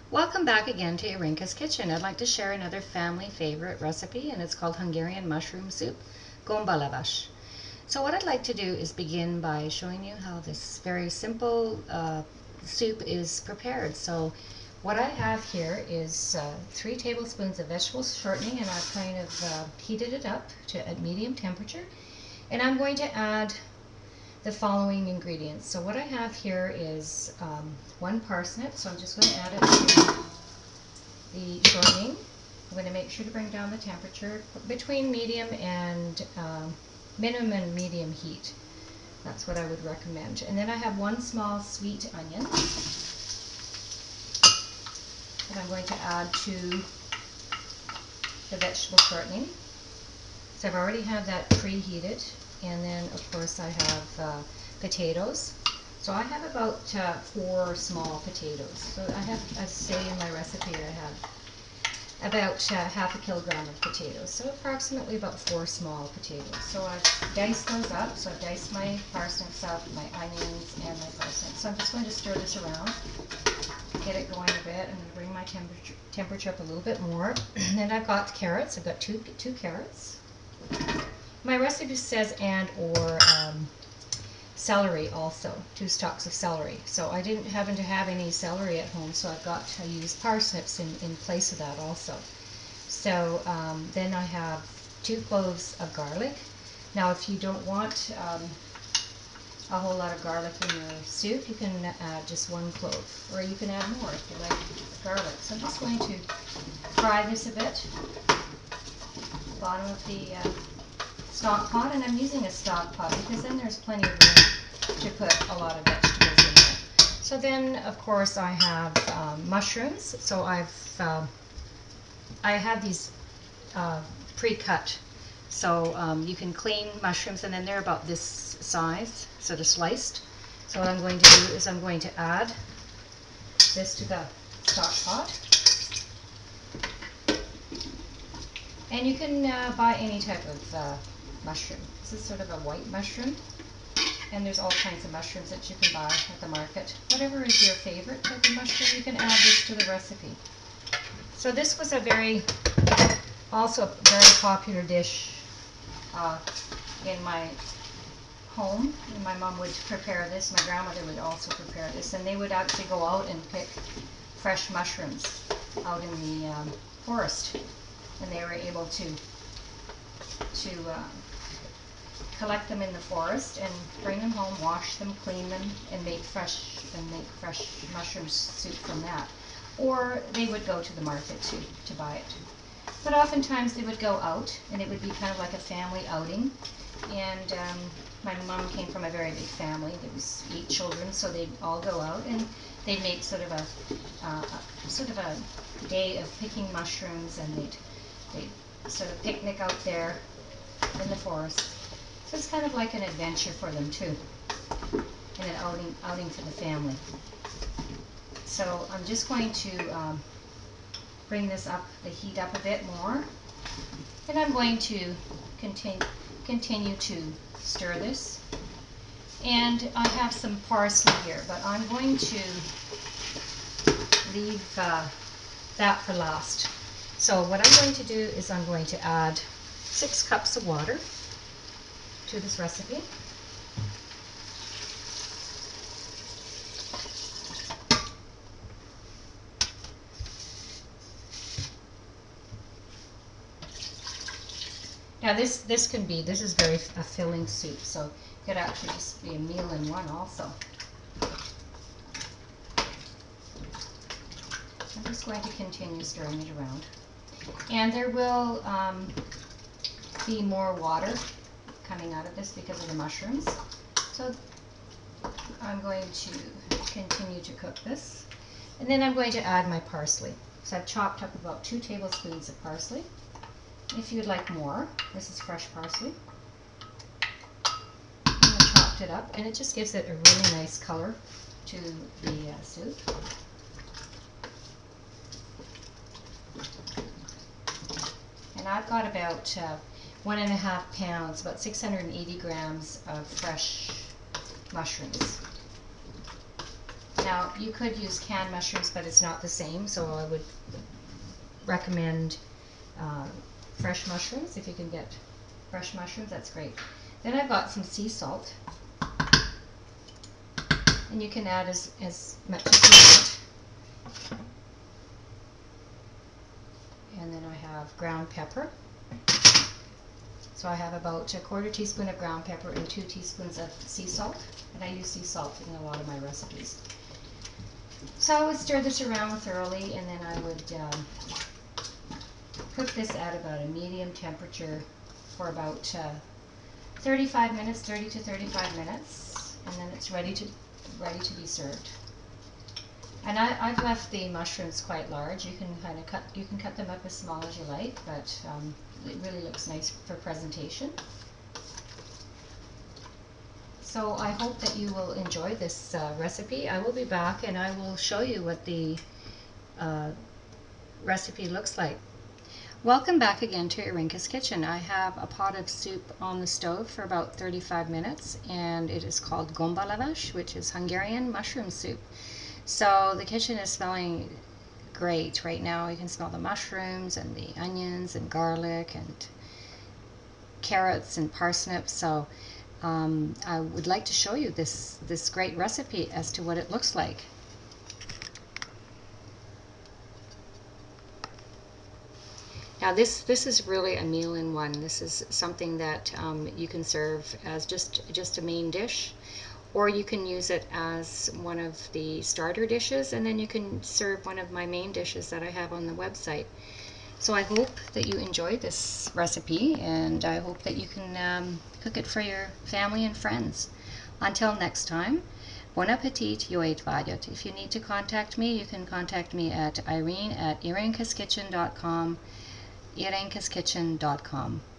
Welcome back again to Irinka's Kitchen. I'd like to share another family favorite recipe, and it's called Hungarian mushroom soup, GOMBA LEVES. So what I'd like to do is begin by showing you how this very simple soup is prepared. So what I have here is 3 tablespoons of vegetable shortening, and I've kind of heated it up to at medium temperature. And I'm going to add the following ingredients. So what I have here is 1 parsnip, so I'm just going to add it to the shortening. I'm going to make sure to bring down the temperature between medium and minimum and medium heat. That's what I would recommend. And then I have 1 small sweet onion that I'm going to add to the vegetable shortening. So I've already had that preheated. And then, of course, I have potatoes. So I have about 4 small potatoes. So I have, as say in my recipe, I have about half a kilogram of potatoes. So approximately about 4 small potatoes. So I've diced those up. So I've diced my parsnips up, my onions, and my parsnips. So I'm just going to stir this around, get it going a bit, and then bring my temperature up a little bit more. And then I've got carrots. I've got two carrots. My recipe says or celery also, 2 stalks of celery. So I didn't happen to have any celery at home, so I've got to use parsnips in place of that also. So then I have 2 cloves of garlic. Now if you don't want a whole lot of garlic in your soup, you can add just 1 clove, or you can add more if you like garlic. So I'm just going to fry this a bit. Bottom of the stock pot, and I'm using a stock pot because then there's plenty of room to put a lot of vegetables in there. So then, of course, I have mushrooms. So I have these pre-cut. So you can clean mushrooms, and then they're about this size, sort of sliced. So what I'm going to do is I'm going to add this to the stock pot. And you can buy any type of mushroom. This is sort of a white mushroom, and there's all kinds of mushrooms that you can buy at the market. Whatever is your favorite type of mushroom, you can add this to the recipe. So this was also a very popular dish in my home. And my mom would prepare this, my grandmother would also prepare this, and they would actually go out and pick fresh mushrooms out in the forest, and they were able to collect them in the forest and bring them home, wash them, clean them, and make fresh mushroom soup from that. Or they would go to the market to buy it. But oftentimes they would go out, and it would be kind of like a family outing. And my mom came from a very big family. There was 8 children, so they'd all go out and they'd make sort of a day of picking mushrooms, and they'd sort of picnic out there in the forest. So it's kind of like an adventure for them too, and an outing for the family. So I'm just going to bring this up, the heat up a bit more, and I'm going to continue to stir this. And I have some parsley here, but I'm going to leave that for last. So what I'm going to do is I'm going to add 6 cups of water to this recipe. Now this is very a filling soup, so it could actually just be a meal in one also. I'm just going to continue stirring it around. And there will be more water coming out of this because of the mushrooms. So I'm going to continue to cook this. And then I'm going to add my parsley. So I've chopped up about 2 tablespoons of parsley. If you'd like more, this is fresh parsley. And I chopped it up, and it just gives it a really nice color to the soup. And I've got about 1.5 pounds, about 680 grams of fresh mushrooms. Now, you could use canned mushrooms, but it's not the same, so I would recommend fresh mushrooms. If you can get fresh mushrooms, that's great. Then I've got some sea salt, and you can add as much as you want. And then I have ground pepper. So I have about a 1/4 teaspoon of ground pepper and 2 teaspoons of sea salt. And I use sea salt in a lot of my recipes. So I would stir this around thoroughly, and then I would cook this at about a medium temperature for about 35 minutes, 30 to 35 minutes, and then it's ready to be served. And I've left the mushrooms quite large. You can cut them up as small as you like, but it really looks nice for presentation. So I hope that you will enjoy this recipe. I will be back and I will show you what the recipe looks like. Welcome back again to Irinka's Kitchen. I have a pot of soup on the stove for about 35 minutes, and it is called GOMBA LEVES, which is Hungarian mushroom soup. So the kitchen is smelling great right now. You can smell the mushrooms and the onions and garlic and carrots and parsnips. So I would like to show you this great recipe as to what it looks like. Now this is really a meal in one. This is something that you can serve as just a main dish, or you can use it as one of the starter dishes, and then you can serve one of my main dishes that I have on the website. So I hope that you enjoyed this recipe, and I hope that you can cook it for your family and friends. Until next time, bon appetit, jó étvágyat. If you need to contact me, you can contact me at irene@irinkaskitchen.com, irinkaskitchen.com.